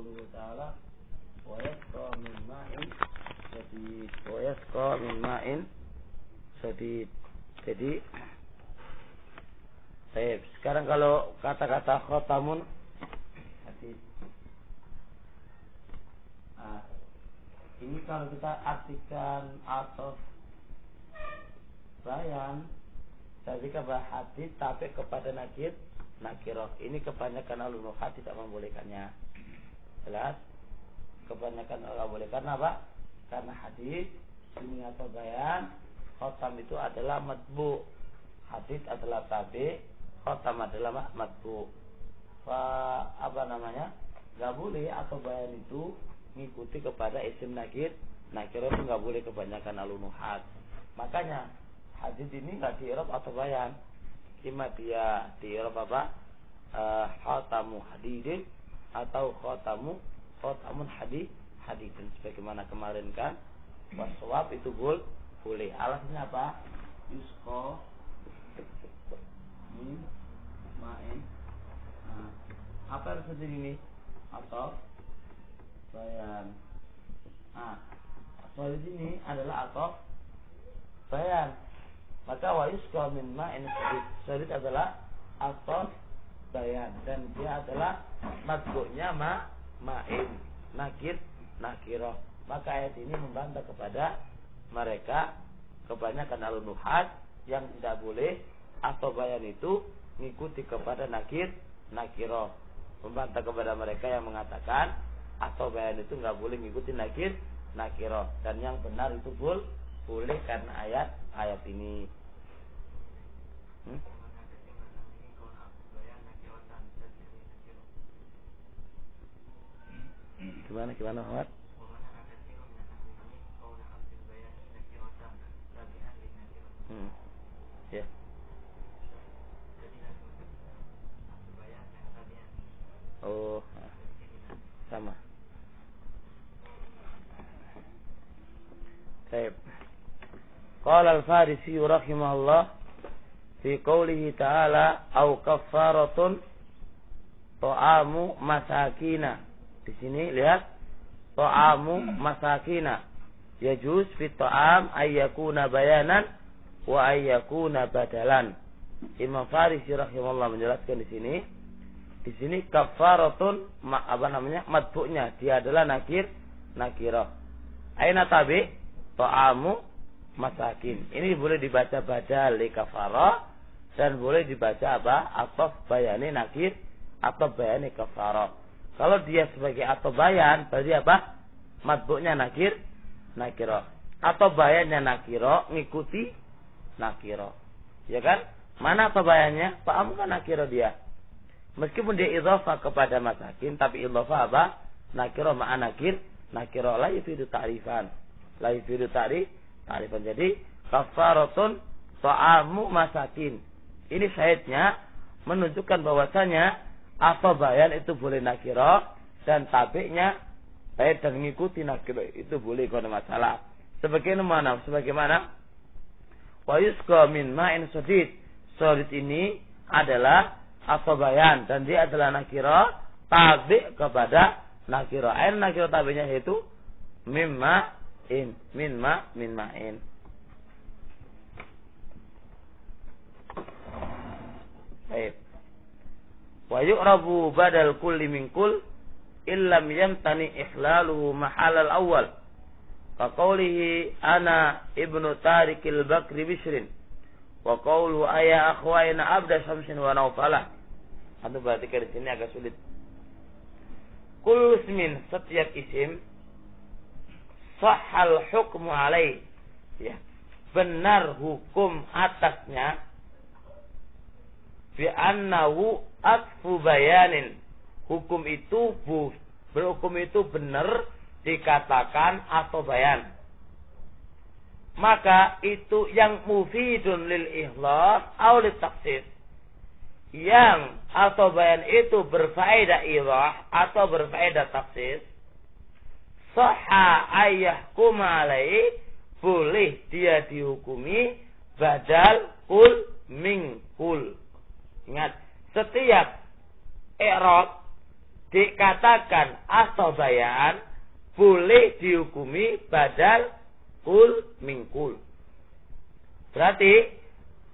qauluhu ta'ala wa yasqa min ma'in sadid. Wa yasqa min ma'in sadid. Jadi sekarang kalau kata-kata khotamun hadis. Ini kalau kita artikan atau bayan, jadi kepada hadis tapi kepada nakiroh. Ini kebanyakan ulama hadis tidak membolehkannya. Jelas? Kebanyakan ulama boleh. Karena apa? Karena hadis ini atau bayan, khotam itu adalah matbu. Hadis adalah tabi, khotam adalah matbu. Gak boleh atau bayan itu mengikuti kepada isim nakir. Nakir itu gak boleh kebanyakan alunuhat. Makanya hadis ini gak di i'rab atau bayan. Ima dia di i'rab apa? Khatamu hadidin atau khatamun hadidin. Sebagaimana kemarin kan waswab itu boleh. Alasnya apa? Yusqa min ma'in. Apa yang seperti ini? Atau bayan. Soal ini adalah atau bayan. Maka wa yusqa min ma'in sadid adalah atau bayan dan dia adalah matbu'nya ma'in nakirah. Maka ayat ini membantah kepada mereka kebanyakan al-nuhat yang tidak boleh atau bayan itu mengikuti kepada nakirah. Membantah kepada mereka yang mengatakan atau bayan itu nggak boleh mengikuti nakirah, dan yang benar itu boleh karena ayat ini. Gimana Muhammad? Ya. Oh, sama. Baik. Qala al-Farisi rahimahullah fi qoulihi ta'ala au kaffaratun ta'amu masakina. Di sini lihat ta'amu masakina. Yajuz fi ta'am ayyakuna bayanan wa ayyakuna badalan. Imam Farisi rahimahullah menjelaskan di sini. Di sini kaffaratun matbu'nya dia adalah nakirah. Aina tabi ta'amu masakin. Ini boleh dibaca badal li kafarah dan boleh dibaca apa? Ataf bayani nakir atau bayani kafarah. Kalau dia sebagai atau bayan berarti apa? Matbu'nya nakirah. Atau bayannya nakirah ngikuti nakirah. Ya kan? Mana atau bayannya? Ta'amu kan nakirah dia. Meskipun dia idhafah kepada masakin, tapi idhafah apa? Nakirah ma'a nakirah la yufidu ta'rifan. La yufidu ta'rifan. Jadi kafaratun ta'amu masakin. Ini syahidnya menunjukkan bahwasanya atau bayan itu boleh nakirah dan tabi'nya baik dan mengikuti nakirah itu boleh, kalau ada masalah. Sebagaimana wa yusqa min ma'in sadid. Sadid ini adalah atau bayan dan dia adalah nakirah tabi' kepada nakirah. Ain nakirah tabi'nya yaitu min ma'in. Baik. Wa yu'rabu badal kulli min kull illam yamtani ihlaluhu mahal al-awwal. Fa qawlihi ana ibnu Tarikil Bakri Bishrin. Wa qawlu ayya akhwaina abda syamsin wa naufalah. Itu berarti di sini agak sulit. Kullu ismin, setiap isim sahhal hukmu alaih, ya, benar hukum atasnya, bi annahu atfu bayanin, hukum itu berhukum itu benar dikatakan atau bayan. Maka itu yang mufidun lil ikhlas atau lil takhsis. Yang atau bayan itu berfaedah ilah atau berfaedah takhsis. Sahha ayyahkum alaihi, boleh dia dihukumi badal kul min kul. Ingat, setiap i'rab dikatakan atau bayan, boleh dihukumi badal kul mingkul. Berarti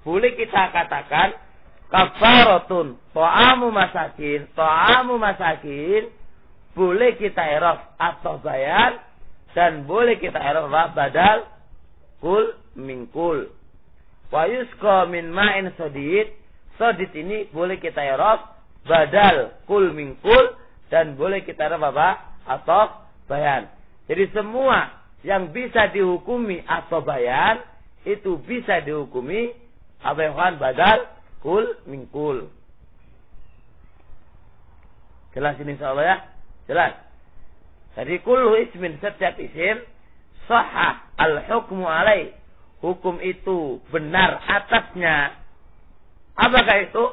boleh kita katakan kafaratun ta'amu masakin boleh kita i'rab atau bayan dan boleh kita i'rab badal kul mingkul. Wa yusqa min ma'in sadid ini boleh kita i'rab badal kul mingkul dan boleh kita i'rab apa? Atau bayan. Jadi semua yang bisa dihukumi atau bayan itu bisa dihukumi apa yang badal kul mingkul. Jelas ini insyaallah ya? Jelas. Jadi kullu ismin, setiap isim sahah al-hukmu alaih, hukum itu benar atasnya. Apakah itu?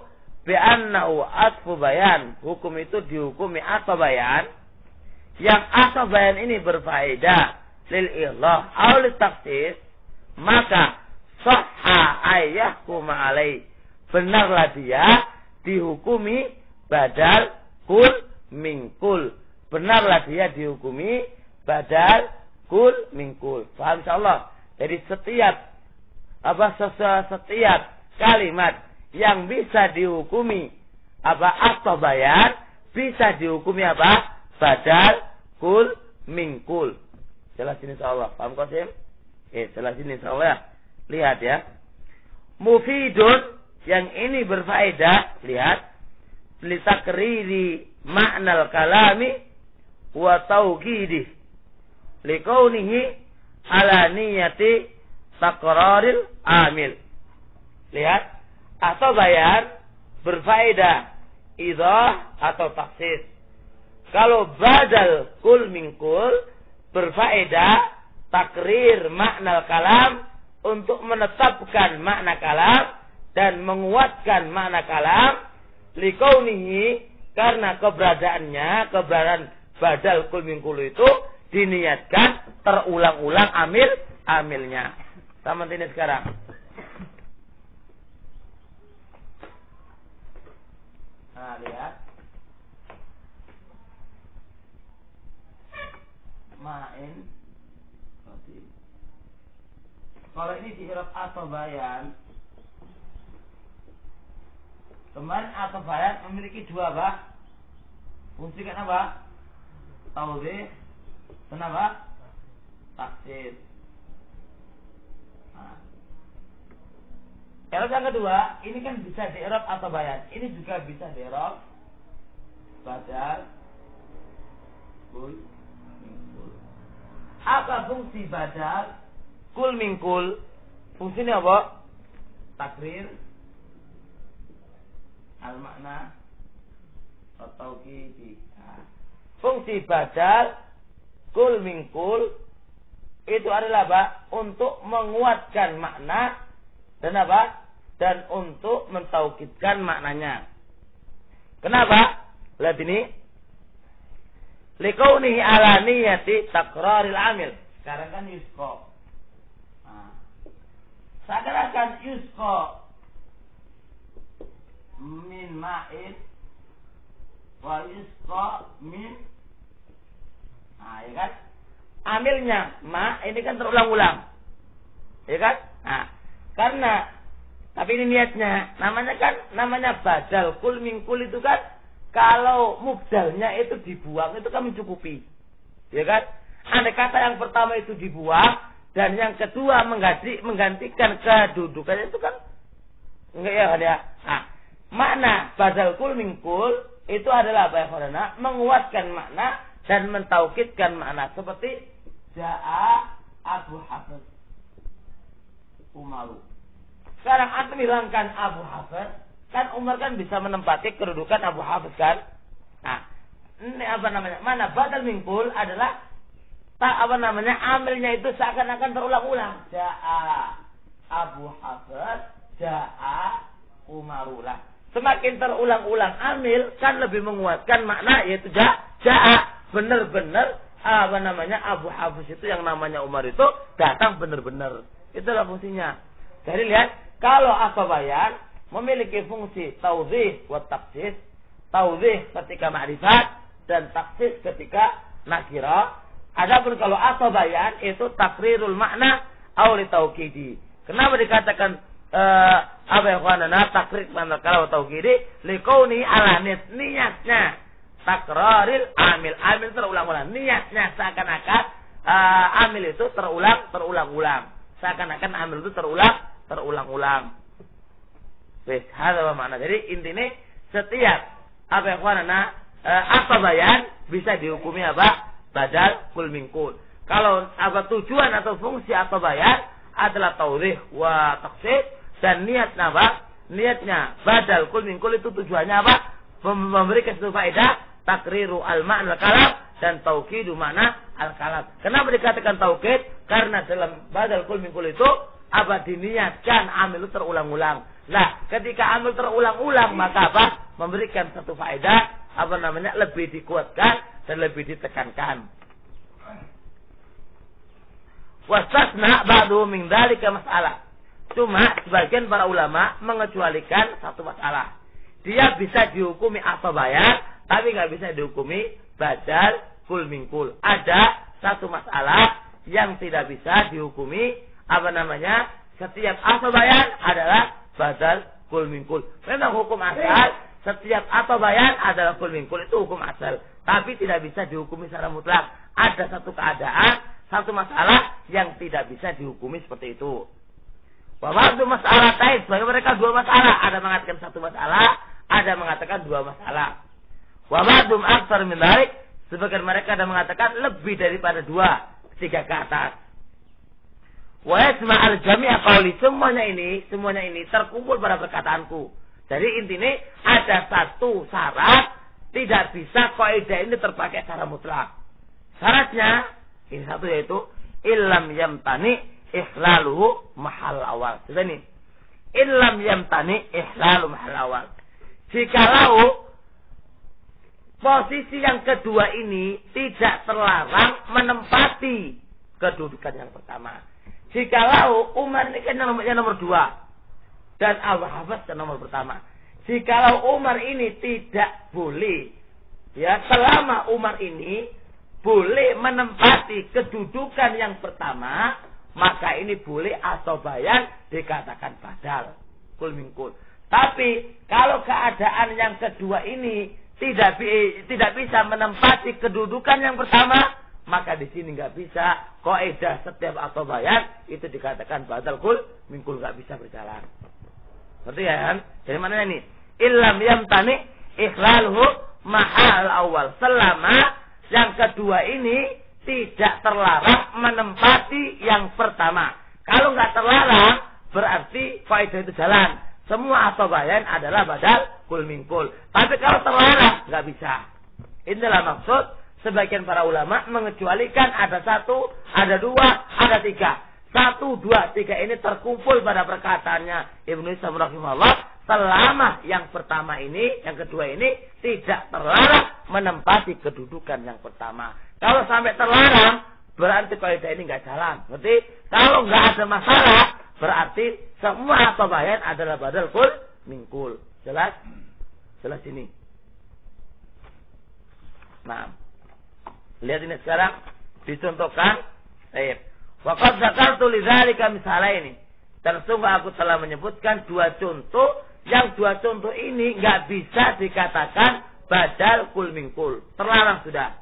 Bi'annahu atfu bayan, hukum itu dihukumi atau bayan, yang atau bayan ini berfaedah lil ilah aw lit takhsis, maka sahha ayyahkum alaih, benarlah dia dihukumi badal kul mingkul, benarlah dia dihukumi badal kul mingkul. Paham insyaallah? Jadi setiap kalimat yang bisa dihukumi atau bayan bisa dihukumi badal kul mingkul. Jelas ini insyaallah. Paham Qasim? Jelas ini insyaallah ya. Lihat ya. Mufidun, yang ini berfaedah, lihat, litakriri ma'nal kalami wa tauqidih likaunihi ala niyati takraril amil. Lihat, atau bayan berfaedah idah atau taksis. Kalau badal kul mingkul berfaedah takrir makna kalam, untuk menetapkan makna kalam dan menguatkan makna kalam, likaunihi, karena keberadaan badal kul mingkul itu diniatkan terulang-ulang amilnya. Sama ini sekarang. Nah, lihat. Ma'in. Kalau ini di-i'rab atau bayan, kemarin atau bayan memiliki dua fungsi, kan apa? Tawdih dan apa? Takhsis. Nah. Kalau yang kedua, ini kan bisa di-i'rab atau bayan, ini juga bisa di-i'rab badal kul mingkul. Apa fungsi badal kul mingkul? Fungsinya apa? Takrir al-makna atau tauqidi. Fungsi badal kul mingkul itu adalah apa? Untuk menguatkan makna dan apa? Dan untuk mentaukidkan maknanya. Kenapa? Lihat ini. Likaunihi ala niyati takraril amil. Sekarang kan yusqa. Seakan-akan yusqa min ma'in wa yusqa min, ya kan? Amilnya ma ini kan terulang-ulang, ya kan? Karena tapi ini niatnya, namanya badal kul mingkul itu kan, kalau mubdalnya itu dibuang itu kan mencukupi, ya kan? Andai kata yang pertama itu dibuang dan yang kedua menggantikan kedudukannya itu kan enggak, ya kan ya. Makna badal kul mingkul itu adalah apa ya karena menguatkan makna dan mentaukidkan makna, seperti Ja'a Abu Hafiz Umaru. Sekarang antum hilangkan Abu Hafiz, kan Umar kan bisa menempati kedudukan Abu Hafiz kan? Ini apa namanya? Mana badal mingkul adalah amilnya itu seakan-akan terulang-ulang. Ja'a Abu Hafiz, Ja'a Umarulah. Semakin terulang-ulang amil kan lebih menguatkan makna, yaitu Ja'a. Benar-benar Abu Hafiz itu yang namanya Umar itu datang benar-benar. Itulah fungsinya. Jadi lihat, kalau apa bayan memiliki fungsi tawdih wa takhsis. Tawdih ketika ma'rifat, dan taksis ketika nakira. Adapun kalau atau bayan itu takrirul makna au li taukidi. Kenapa dikatakan apa yang kuanana takrir makna kalau taukidi? Liqauni ala niatnya takraril amil terulang-ulang. Niatnya seakan-akan amil itu terulang-ulang. Seakan-akan amil itu terulang-ulang. Wes, hada makna. Jadi intinya setiap apa yang kuanana atau bayan bisa dihukumi apa? Badal kul min kul. Kalau apa tujuan atau fungsi atau bayan adalah taudhih wa taqsid dan niatnya badal kul min kul itu tujuannya apa? Memberikan satu faedah takriru al-ma'na al-kalam dan tauqidu makna al-kalam. Kenapa dikatakan taukid? Karena dalam badal kul min kul itu apa diniatkan amil itu terulang-ulang. Nah, ketika amil terulang-ulang maka apa? Memberikan satu faedah apa namanya lebih dikuatkan dan lebih ditekankan. Wastasna ba'du min dzalika mas'alah. Cuma sebagian para ulama mengecualikan satu masalah. Dia bisa dihukumi atau bayan, tapi nggak bisa dihukumi badal kul min kul. Ada satu masalah yang tidak bisa dihukumi apa namanya? Setiap atau bayan adalah badal kul min kul. Memang hukum asal setiap atau bayan adalah kul min kul, itu hukum asal. Tapi tidak bisa dihukumi secara mutlak. Ada satu keadaan, satu masalah yang tidak bisa dihukumi seperti itu. Bahwa itu masalah tais, bagi mereka dua masalah. Ada mengatakan satu masalah, ada mengatakan dua masalah. Wabadum aktsar min dzalik, sebagian mereka ada mengatakan lebih daripada dua, tiga ke atas. Wa yasma'al jami'a qauli, semuanya ini terkumpul pada perkataanku. Jadi intinya ada satu syarat tidak bisa kaidah ini terpakai secara mutlak. Syaratnya ini satu yaitu illam yamtani ikhlaluhu mahal awal. Jadi ini illam yamtani ikhlalu mahal awal. Jikalau posisi yang kedua ini tidak terlarang menempati kedudukan yang pertama. Jikalau Umar ini kan nomor dua dan Abu Hafs kan nomor pertama. Jikalau Umar ini tidak boleh, ya selama Umar ini boleh menempati kedudukan yang pertama, maka ini boleh atau bayan dikatakan badal kul min kul. Tapi kalau keadaan yang kedua ini tidak bisa menempati kedudukan yang pertama, maka di sini nggak bisa kaidah setiap atau bayan itu dikatakan badal kul min kul, nggak bisa berjalan. Ngerti ya kan? Jadi mana ini? Illam yamtani ikhlaluhu mahal awal. Selama yang kedua ini tidak terlarang menempati yang pertama. Kalau nggak terlarang, berarti faedah itu jalan. Semua atau bayan adalah badal kul min kul. Tapi kalau terlarang, nggak bisa. Inilah maksud sebagian para ulama mengecualikan ada satu, ada dua, ada tiga. 1, 2, 3 ini terkumpul pada perkataannya Ibnu Hisam rahimahullah. Selama yang pertama ini, yang kedua ini tidak terlarang menempati kedudukan yang pertama. Kalau sampai terlarang, berarti kaidah ini nggak jalan. Berarti kalau nggak ada masalah, berarti semua atau bayan adalah badal kul min kul. Jelas? Jelas ini. Nah, lihat ini sekarang dicontohkan. Waqad dzakartu lidzalika misalaini. Dan sungguh aku telah menyebutkan dua contoh, yang dua contoh ini nggak bisa dikatakan badal kul min kul. Terlarang sudah.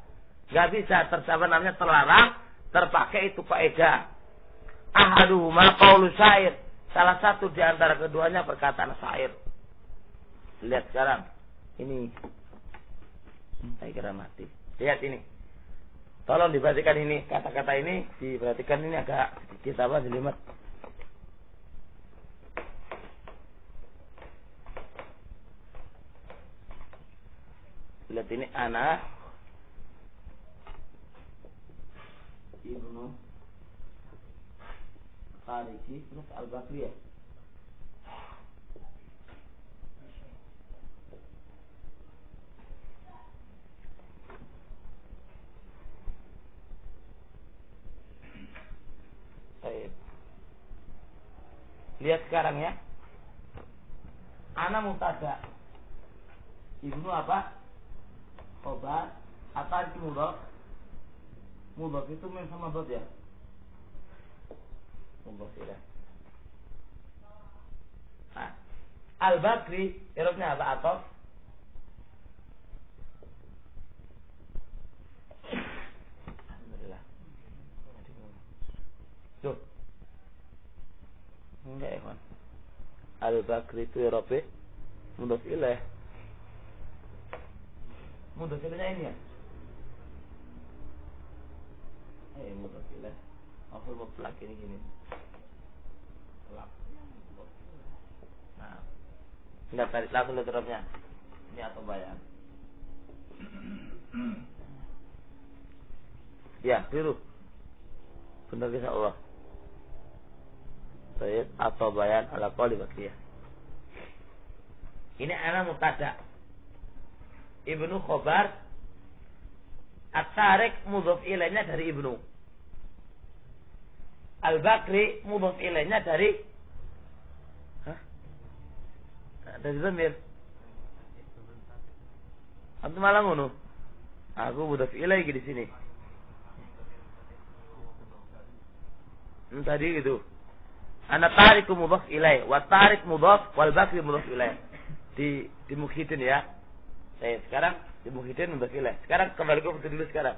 Nggak bisa namanya terlarang terpakai itu faedah. Ahaduhuma qaulu syair. Salah satu di antara keduanya perkataan syair. Lihat sekarang. Ini. Saya kira mati. Lihat ini. Tolong diperhatikan ini, kata-kata ini diperhatikan, ini agak sedikit apa jelimet. Lihat ini ana Ibnu Khariji terus Al-Bakri ya. Lihat sekarang ya. Ana mubtada. Ibnu apa? Khobar. At-Tariq mudhaf. Mudhaf itu mem sama dot ya. Mudhaf ilaih. Nah, Al-Bakri i'rabnya apa? Atof. Alhamdulillah. Tuh. Enggak ya, Pak. Al-Bakri itu i'rabnya mudhaf ilaih. Mudhaf ilaihnya ini ya. Mudhaf ilaih. Maf'ul mutlaq ini gini. Nah, enggak tarik langsung letternya. Ini atau bayan. Ya, biru. Benar insya Allah. Baik atau bayan ala qauli Bakriyah. Ini ana mubtada. Ibnu khobar. At-Tariq mudhaf ilaihnya dari Ibnu. Al-Bakri mudhaf ilaihnya dari dari Zamir. Antum malah ngono. Aku mudhaf ilaih di sini. Tadi gitu. Ana tariku mudhaf ilaih, wa tariq mudhaf wal bakri mudhaf ilaih. Di Mukhidin ya. Sekarang di Mukhidin mudhaf ilaih. Sekarang kembali ke dulu sekarang.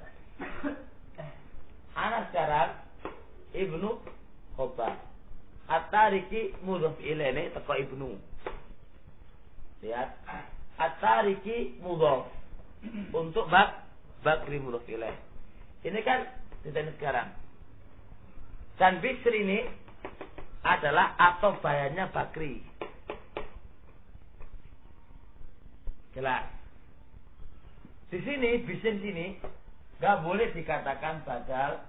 Ana sekarang Ibnu Khobar. At-Tariqi mudhaf ilaih ini teko Ibnu. Lihat. At-Tariqi mudhaf untuk Bakri mudhaf ilaih. Ini kan ditanya sekarang. Dan Bisri ini adalah atau bayannya Bakri. Jelas. Di sini Bisri sini enggak boleh dikatakan badal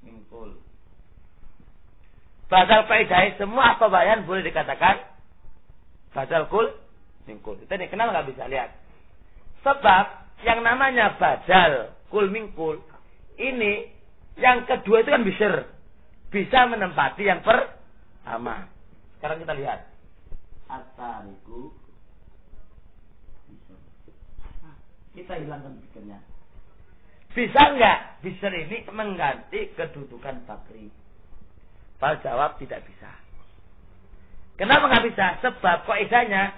mingkul. Badal faedah semua atau bayan boleh dikatakan badal kul mingkul. Itu nih kenal nggak bisa lihat. Sebab yang namanya badal kul mingkul ini yang kedua itu kan bisa menempati yang pertama. Sekarang kita lihat. At-Tariqu. Kita hilangkan bisirnya. Bisa enggak bisir ini mengganti kedudukan Bakri? Pak jawab tidak bisa. Kenapa nggak bisa? Sebab kaidahnya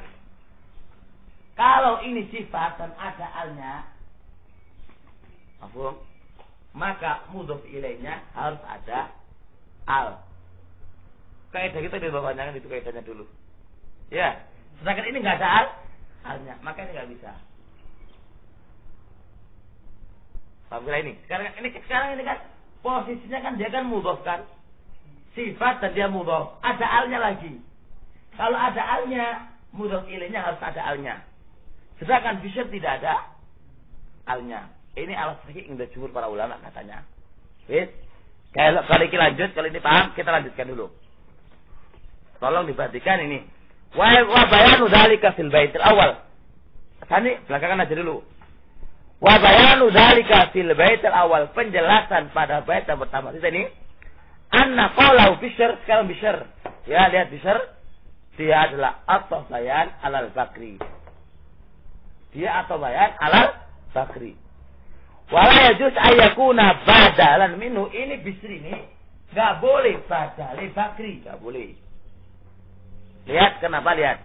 kalau ini sifat dan ada alnya, maka mudhof ilaihnya harus ada al. Kaidah kita di bawahnya kan itu kaidahnya dulu. Ya, sedangkan ini nggak ada alnya, maka ini nggak bisa. Paham kira ini? Sekarang ini kan posisinya kan dia kan mudhof kan, sifat dan dia mudhof. Ada alnya lagi. Kalau ada alnya, mudhof ilaihnya harus ada alnya. Sedangkan bisir tidak ada alnya. Ini alas sahih yang jumhur para ulama katanya. Wis. Kalau kita lanjut, kalau ini paham, kita lanjutkan dulu. Tolong diperhatikan ini. Wa bayanu dzalika fil baitil awal. Tadi belakangan aja dulu. Wa bayanu dzalika fil baitil awal, penjelasan pada bait yang pertama ini. Anna qalau bishr, sekarang bishr. Ya, lihat bishr. Dia adalah atau bayan alal Bakri. Dia atau bayan alal Bakri. Wala yajuz ayyakuna badalan minhu. Ini bisri ini enggak boleh badal Bakri, enggak boleh. Lihat kenapa lihat.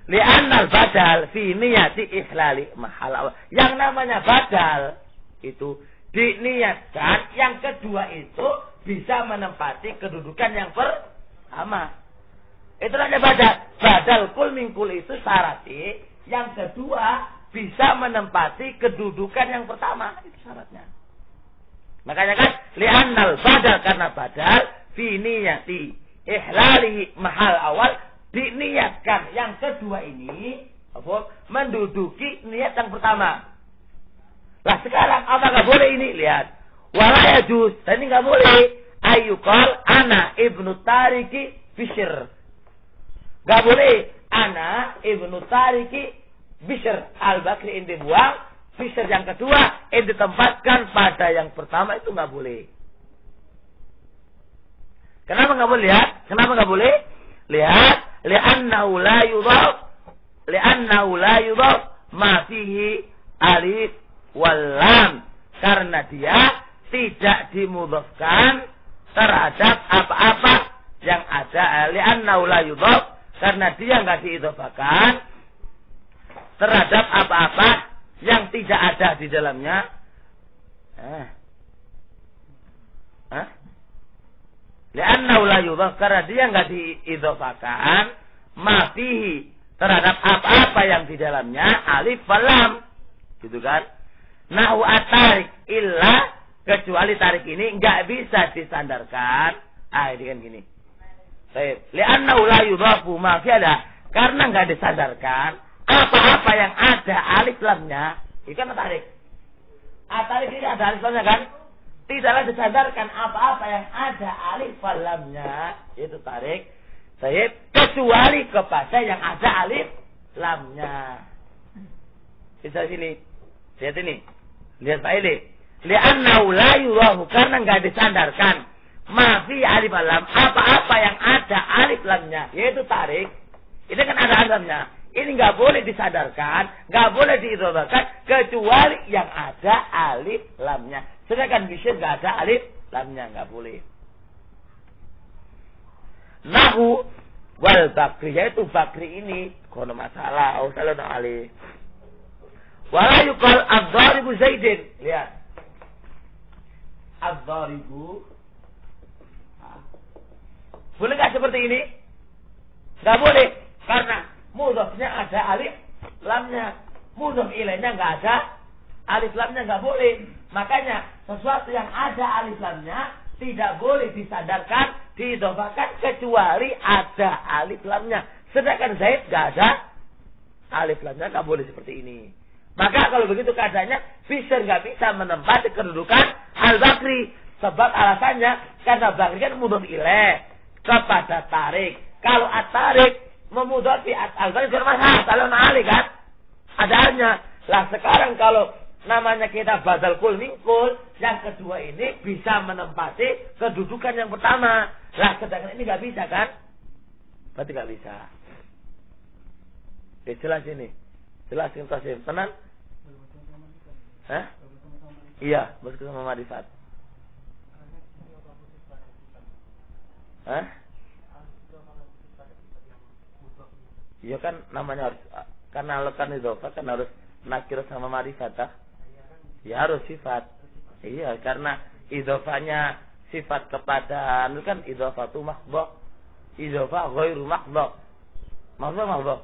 Li'annal badal fi niyati ihlali mahal. Yang namanya badal itu diniatkan yang kedua itu bisa menempati kedudukan yang pertama. Itu namanya badal. Badal kul mingkul itu syaratnya yang kedua bisa menempati kedudukan yang pertama. Itu syaratnya. Makanya kan li'annal badal, karena badal fi niyati ihlali mahal awal, diniatkan yang kedua ini menduduki niat yang pertama. Lah sekarang apa nggak boleh ini? Lihat. Wala yajuz. Dan ini nggak boleh. Ayyuqal ana ibnu Tariqi Bishr. Nggak boleh. Ana ibnu Tariqi Bishr. Al-Bakri ini dibuang. Bishr yang kedua ini ditempatkan pada yang pertama, itu nggak boleh. Kenapa nggak boleh? Lihat. Kenapa nggak boleh? Lihat. Li'annahu la yudhaf ma fihi alif wal lam, karena dia tidak dimudhafkan terhadap apa-apa yang ada. Li'annahu la yudhaf, karena dia enggak diidhafakan terhadap apa-apa yang tidak ada di dalamnya. Li'annahu la yudhaf, karena dia enggak diidhafakan ma fihi, terhadap apa-apa yang di dalamnya alif wal lam. Gitu kan? Nahu at-tarik illa, kecuali tarik ini enggak bisa disandarkan. Ini kan gini. Baik. Li'annahu la yudhafu ma fi ada, karena enggak disandarkan apa-apa yang ada alif lamnya. Itu kan tarik. Tarik ini ada alif lamnya kan? Tidaklah disandarkan apa-apa yang ada alif lamnya, itu tarik. Baik, kecuali kepada yang ada alif lamnya. Bisa sini. Lihat ini. Lihat Pak Ili. Li'annahu la yudhafu, karena enggak disandarkan ma fi alif lam, apa-apa yang ada alif lamnya, yaitu tarik. Ini kan ada alif lamnya. Ini enggak boleh disandarkan, enggak boleh diidhafakan kecuali yang ada alif lamnya. Sedangkan bisa enggak ada alif lamnya, enggak boleh. Nahu wal bakri, yaitu bakri ini kono masalah ausalun alih. Wala yuqal ad-dharibu Zaidin. Lihat. Ad-dharibu. Boleh enggak seperti ini? Enggak boleh, karena mudhafnya ada alif lamnya. Mudhaf ilaihnya enggak ada alif lamnya, enggak boleh. Makanya sesuatu yang ada alif lamnya tidak boleh disandarkan, diidhafakan kecuali ada alif lamnya. Sedangkan Zaid enggak ada alif lamnya, enggak boleh seperti ini. Maka kalau begitu keadaannya, Bishr enggak bisa menempati kedudukan Al-Bakri. Sebab alasannya, karena Bakri kan mudhaf ilaih kepada tarik. Kalau at-tarik memudhafi al-Bakri bermasalah, kalau na'ali kan adaannya. Lah sekarang kalau namanya kita badal kul min kul, yang kedua ini bisa menempati kedudukan yang pertama. Lah sedangkan ini nggak bisa kan? Berarti nggak bisa. Jelas ini. Jelas yang Qasim. Tenang? Iya, bersama marifat. Iya kan namanya harus, karena lekan idhofah kan harus nakir sama marifat. Ya harus sifat. Iya, karena idhofahnya sifat kepada itu kan idhofatu mahdhah. Idhofah ghairu mahdhah. Mahdhah.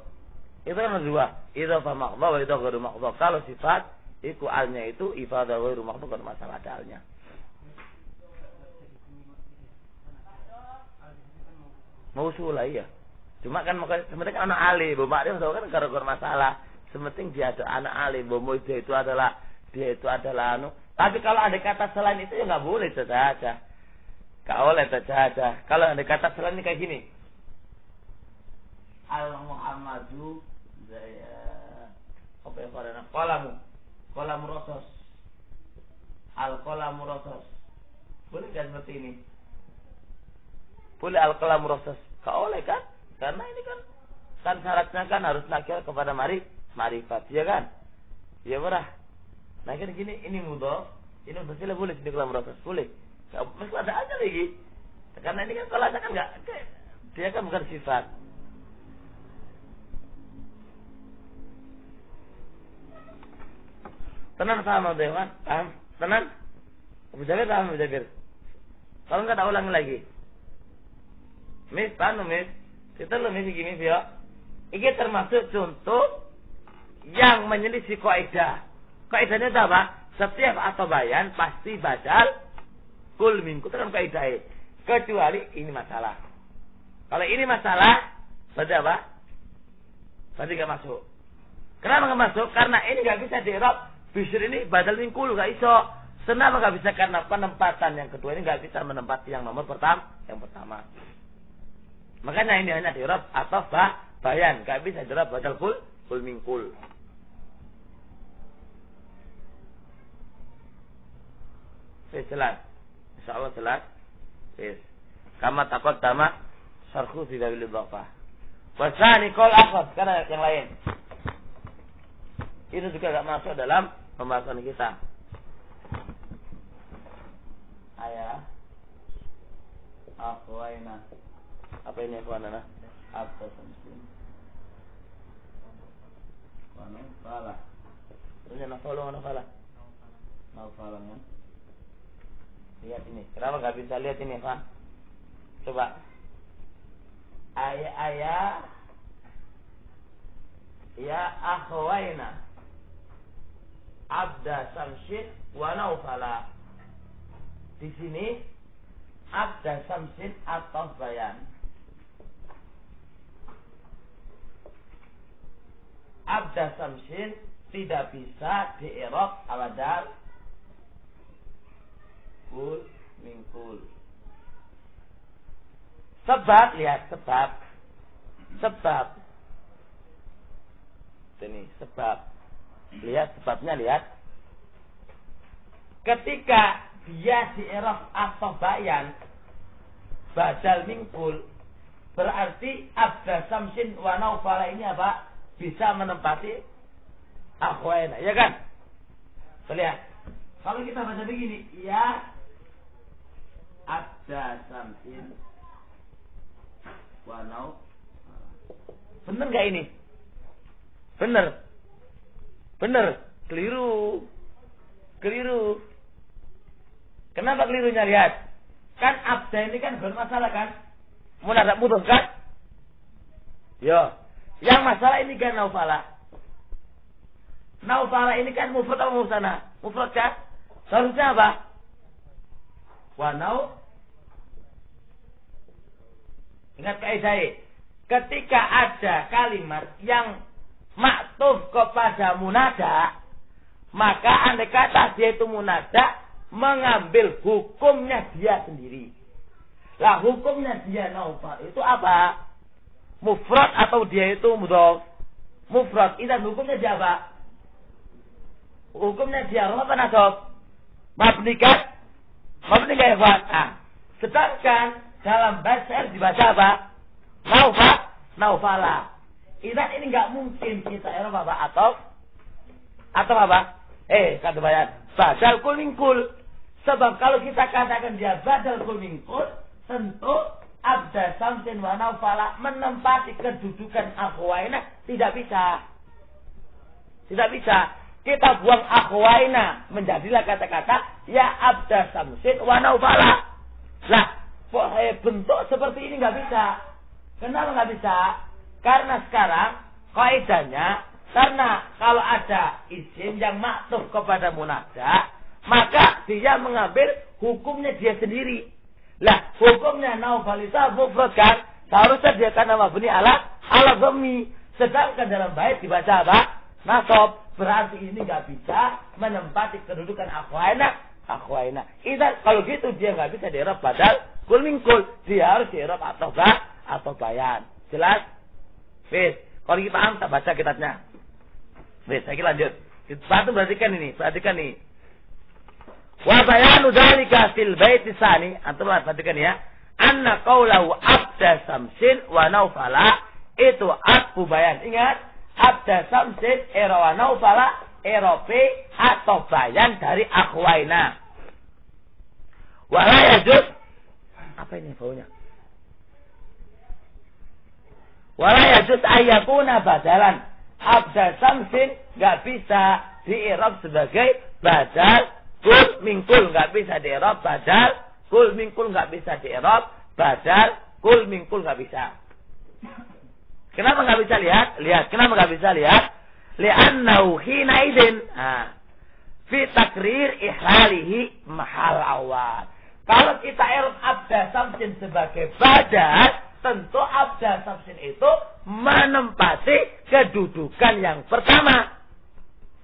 Itu kan dua. Idhofah mahdhah wa idhofah ghairu mahdhah. Kalau sifat iku alnya itu ifadah ghairu mahdhah, kan masalah ada alnya. Mausulah iya. Cuma kan sebenarnya kan anak ali, bapak dia kan gara-gara masalah. Sementing dia ada anak ali, bomo dia itu adalah anu. Tapi kalau ada kata selain itu ya nggak boleh saja. Nggak boleh saja. Kalau ada kata selain ini kayak gini. Al Muhammadu apa yang pada kolamu rosos. Al kolamu rosos. Boleh kan seperti ini? Boleh al kolamu rosos. Nggak boleh kan? Karena ini kan syaratnya kan harus nakir kepada marifat, ya kan? Ya berah. Nah kan gini, ini mudhaf, ini mestilah boleh sini kalam proses, boleh. Mesti ada aja lagi. Karena ini kan kalau ada kan enggak, dia kan bukan sifat. Tenang sama Dewan, paham? Tenang. Abu Jabir paham Abu Jabir. Kalau enggak tak ulangi lagi. Mis, paham mis? Kita lebih gini ya. Ini termasuk contoh yang menyelisih kaidah. Kaidahnya itu apa? Setiap atau bayan pasti badal kul min kul, itu kan kaidah. Kecuali ini masalah. Kalau ini masalah, berarti apa? Berarti nggak masuk. Kenapa nggak masuk? Karena ini nggak bisa di-i'rab. Bishr ini badal min kul, nggak iso. Kenapa nggak bisa? Karena penempatan yang kedua ini nggak bisa menempati yang nomor yang pertama. Makanya ini hanya di-i'rab atau bayan, nggak bisa di-i'rab badal kul min kul. Jelas. Insyaallah jelas. Yes. Kama taqaddama syarhu fi babil idhafah. Wasani qol akhar, sekarang yang lain. Itu juga enggak masuk dalam pembahasan kita. Ayah akhwaina. Apa ini akhwanana? Abda samsin. Wana fala. Terusnya nafala. Nafala kan? Lihat ini. Kenapa enggak bisa lihat ini, Pak? Coba. Ayah ya akhwaina. Abda samsin wa naufala. Di sini abda samsin atau bayan. Abda samsin tidak bisa di-i'rab al-badal kul min kul. Sebab, lihat sebab. Ini sebab. Lihat sebabnya, lihat. Ketika dia di-i'rab atau bayan badal min kul, berarti abda samsin wa naufala ini apa? Bisa menempati akhwaina, ya kan? Lihat. Kalau kita baca begini, ya abda samsin wa naufala. Benar enggak ini? Benar. Keliru. Kenapa kelirunya? Lihat. Kan abda ini kan bermasalah kan? Munadak putus kan? Yo. Yang masalah ini kan naufala. Naufala ini kan mufrad atau musanna? Mufrad kan? Seharusnya apa? Wa nau. Ingat kaidah. Ketika ada kalimat yang maktuf kepada munada, maka andai kata dia itu munada, mengambil hukumnya dia sendiri. Lah hukumnya dia naufal itu apa? Mufrad atau dia itu mudhaf? Mufrad. Idan hukumnya dia apa? Hukumnya dia apa nasab? Mabni kan? Mabni kan ikhwan? Sedangkan dalam bahasa dibaca apa? Naufala. Idan ini enggak mungkin kita i'rab apa? Atau apa? Kata bayan. Badal kul min kul. Sebab kalau kita katakan dia badal kul min kul, tentu abda samsin wa naufala menempati kedudukan akhwaina tidak bisa. Kita buang akhwaina, menjadilah kata-kata ya abda samsin wa naufala. Lah, bentuk seperti ini nggak bisa. Kenapa nggak bisa? Karena sekarang kaidahnya, karena kalau ada isim yang maktuf kepada munada, maka dia mengambil hukumnya dia sendiri. Lah, hukumnya naufal itu mufrad kan? Seharusnya dia karena mabni ala dhammi. Sedangkan dalam bait dibaca apa? Nasab. Berarti ini enggak bisa menempati kedudukan akhwaina. Idan kalau gitu dia enggak bisa di-i'rab badal kul min kul. Dia harus di-i'rab atau bayan. Jelas? Wis, kalau kita paham tak baca kitabnya. Wis, saya lanjut. Kita perhatikan nih. Wa bayanu dzalika fil bait tsani, antum perhatikan ya. Anna qaulahu abda samsin wa naufala itu atfu bayan. Ingat, abda samsin wa naufala erope atau bayan dari akhwaina. Wala yajuz. Apa ini baunya? Wala yajuz ayyakuna badalan. Abda samsin enggak bisa di-i'rab sebagai badal kul min kul, enggak bisa di-i'rab badal kul min kul, enggak bisa di-i'rab badal kul min kul, enggak bisa. Kenapa enggak bisa? Lihat. Kenapa enggak bisa? Li'annahu hina idzin fi takrir ihlalihi mahal awal. Kalau kita i'rab abda samsin sebagai badal, tentu abda samsin itu menempati kedudukan yang pertama.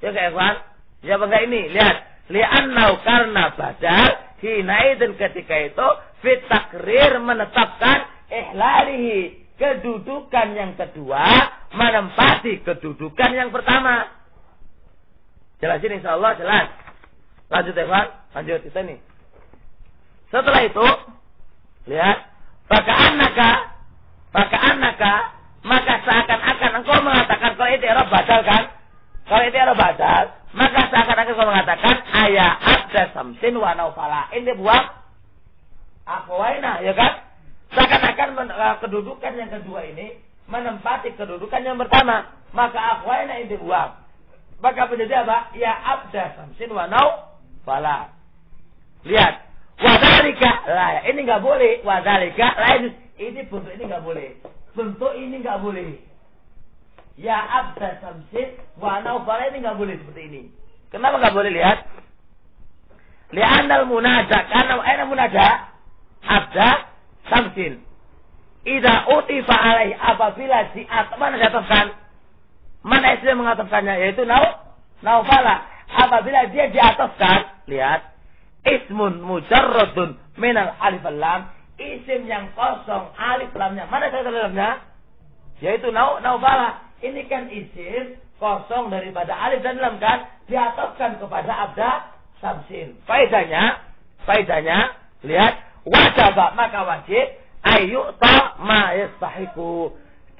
Ya kawan? Ya bangga ini, lihat. Li'annau karena badal hinaidin ketika itu fit takrir menetapkan ihlalihi, kedudukan yang kedua menempati kedudukan yang pertama. Jelasin insyaallah jelas. Lanjut ya kawan? Lanjut kita nih. Setelah itu lihat, maka seakan-akan engkau mengatakan kalau itu i'rab badal kan? Kalau itu ada badal, maka seakan-akan kalau mengatakan ayat abda samsin wa naufala. Ini buang akhwaina, ya kan? Seakan-akan kedudukan yang kedua ini menempati kedudukan yang pertama. Maka akhwaina ini buang. Maka menjadi apa? Ya abda samsin wa naufala. Lihat. Wadhalika. Lah, ini enggak boleh. Wadhalika. Ini bentuk ini enggak boleh. Bentuk ini enggak boleh. Ya abda samsin wa naufala ini enggak boleh seperti ini. Kenapa enggak boleh? Lihat. Li'anal munada. Karena ana munada abda samsin. Idza utifa alaihi, apabila mana diatofkan? Mana isim mengatofkannya? Yaitu naufala. Apabila dia diatofkan, lihat, ismun mujarradun minal alif lam, isim yang kosong alif lamnya. Mana alif lamnya? Yaitu naufala. Ini kan isim kosong daripada alif dan lam kan, diatofkan kepada abda samsin. Faedahnya, lihat, wajib, maka wajib ayu ta ma yastahiqu.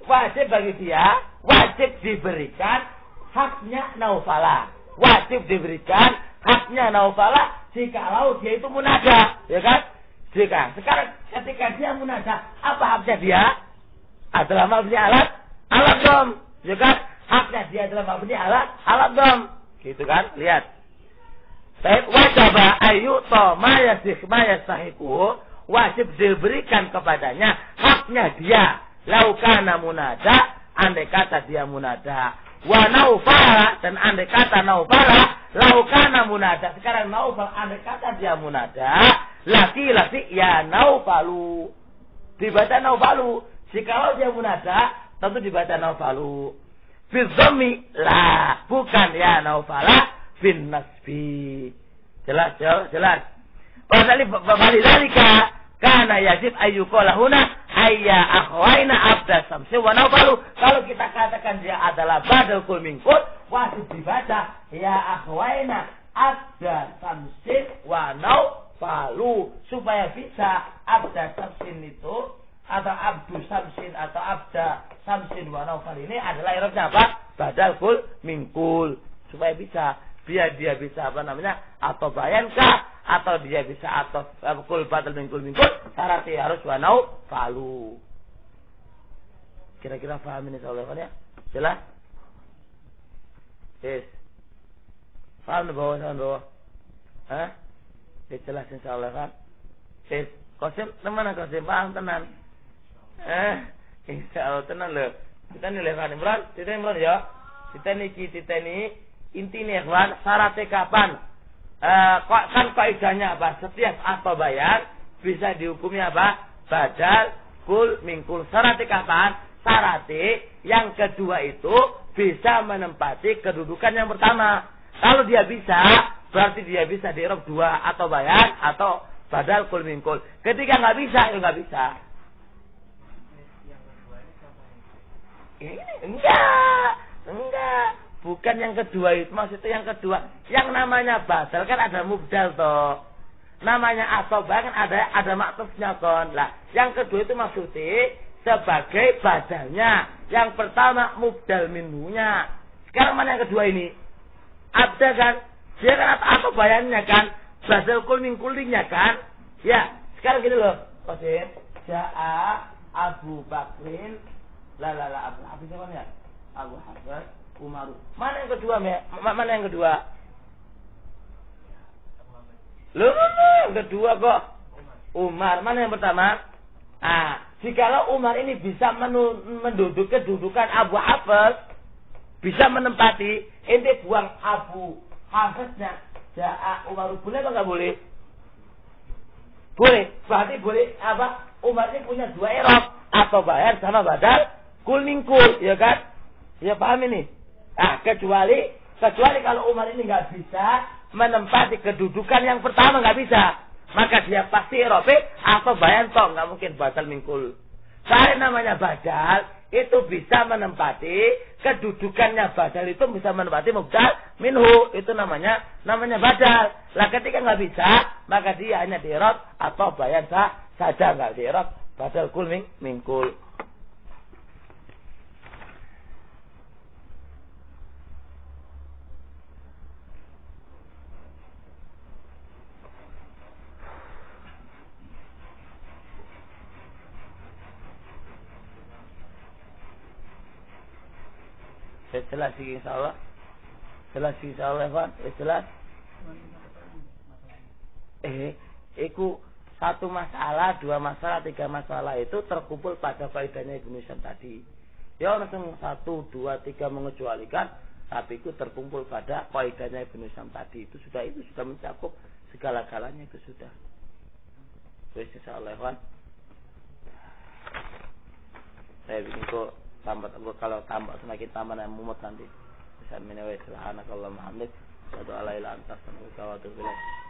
Wajib bagi dia, wajib diberikan haknya naufala. Wajib diberikan haknya naufala jikalau dia itu munada, ya kan? Sekarang ketika dia munada, apa haknya dia? Adalah mabni alat dom, ya kan? Haknya dia adalah mabni alat dom, gitu kan? Lihat. Wajib ayu ta ma yastahiqu. Wajib diberikan kepadanya haknya dia. Laukana munada, andai kata dia munada. Wa naufala, dan andai kata naufala. Laukana munada, sekarang naufal, andai kata dia munada. Laki-laki ya naufalu. Dibaca naufalu. Jikalau dia munada, tentu dibaca naufalu. Bizami la, bukan ya naufala. Bin nasbi. Jelas. Walidhalika karena yajib ayyuqala huna ayya akhwaina abda samsi wa naufalu. Kalau kita katakan dia adalah badal kul min kul, wajib dibaca ya akhwaina abda samsin wa naufalu, supaya bisa abda samsin itu atau abdu samsin atau abda samsin wa naufal ini adalah i'rabnya apa? Badal kul min kul, supaya bisa biar dia bisa atau bayankah, atau dia bisa atau kul batal mingkul syaratnya harus wanau falu. Kira-kira paham ini soalnya kan ya? Jelas? Yes. Paham di bawah? Hah? Jelas insyaallah kan? Yes. Qasim teman Qasim paham tenan. Insyaallah tenan lho. Kita nih Levan Imran, ya. Kita ini intinya ikhwan, syaratnya kapan? Kan kaidahnya apa? Setiap atau bayar bisa dihukumi apa? Badal kul mingkul. Syaratnya kapan? Syaratnya yang kedua itu bisa menempati kedudukan yang pertama. Kalau dia bisa, berarti dia bisa di-i'rab dua, atau bayar atau badal kul mingkul. Ketika nggak bisa, ya nggak bisa. Ini enggak. Bukan yang kedua itu, maksudnya yang kedua. Yang namanya badal kan ada mubdal toh. Namanya asobah kan ada maktufnya kon. Lah, yang kedua itu maksudnya sebagai badalnya. Yang pertama mubdal minhunya. Sekarang mana yang kedua ini? Ada kan? Dia kan atau bayannya kan? Badal kul min kullinya kan? Ya, sekarang gini loh. Qasim, Ja'a Abu Bakrin Abu Hafiz apa ya? Abu Hafiz Umar. Mana yang kedua, Mana yang kedua? Loh, yang kedua kok Umar. Mana yang pertama? Jikalau Umar ini bisa menduduki kedudukan Abu Hafiz, bisa menempati, ente buang Abu Hafiznya, Ja'a Umar, boleh apa enggak boleh? Boleh. Berarti boleh apa? Umar ini punya dua i'rab, atau bayar sama badal kul mingkul, ya kan? Ya paham ini? Kecuali kalau Umar ini nggak bisa menempati kedudukan yang pertama, nggak bisa, maka dia pasti i'rabe atau bayan toh, nggak mungkin badal mingkul. Soalnya namanya badal itu bisa menempati kedudukannya, badal itu bisa menempati mubdal minhu, itu namanya badal. Lah ketika nggak bisa, maka dia hanya di-i'rab atau bayan saja, nggak di-i'rab badal kul mingkul. Jelas sih insyaallah. Jelas sih insyaallah, Pak. Jelas. Iku satu masalah, dua masalah, tiga masalah itu terkumpul pada faedahnya Ibnu Hisham tadi. Ya langsung satu, dua, tiga mengecualikan, tapi itu terkumpul pada faedahnya Ibnu Hisham tadi. Itu sudah mencakup segala-galanya itu sudah. Wes insyaallah kan. Saya bikin kok kalau tambah semakin tambah yang mumet nanti. Bisa minawai subhanakallahumma hamdik. Asyhadu an la ilaha illa anta astaghfiruka wa atubu ilaik.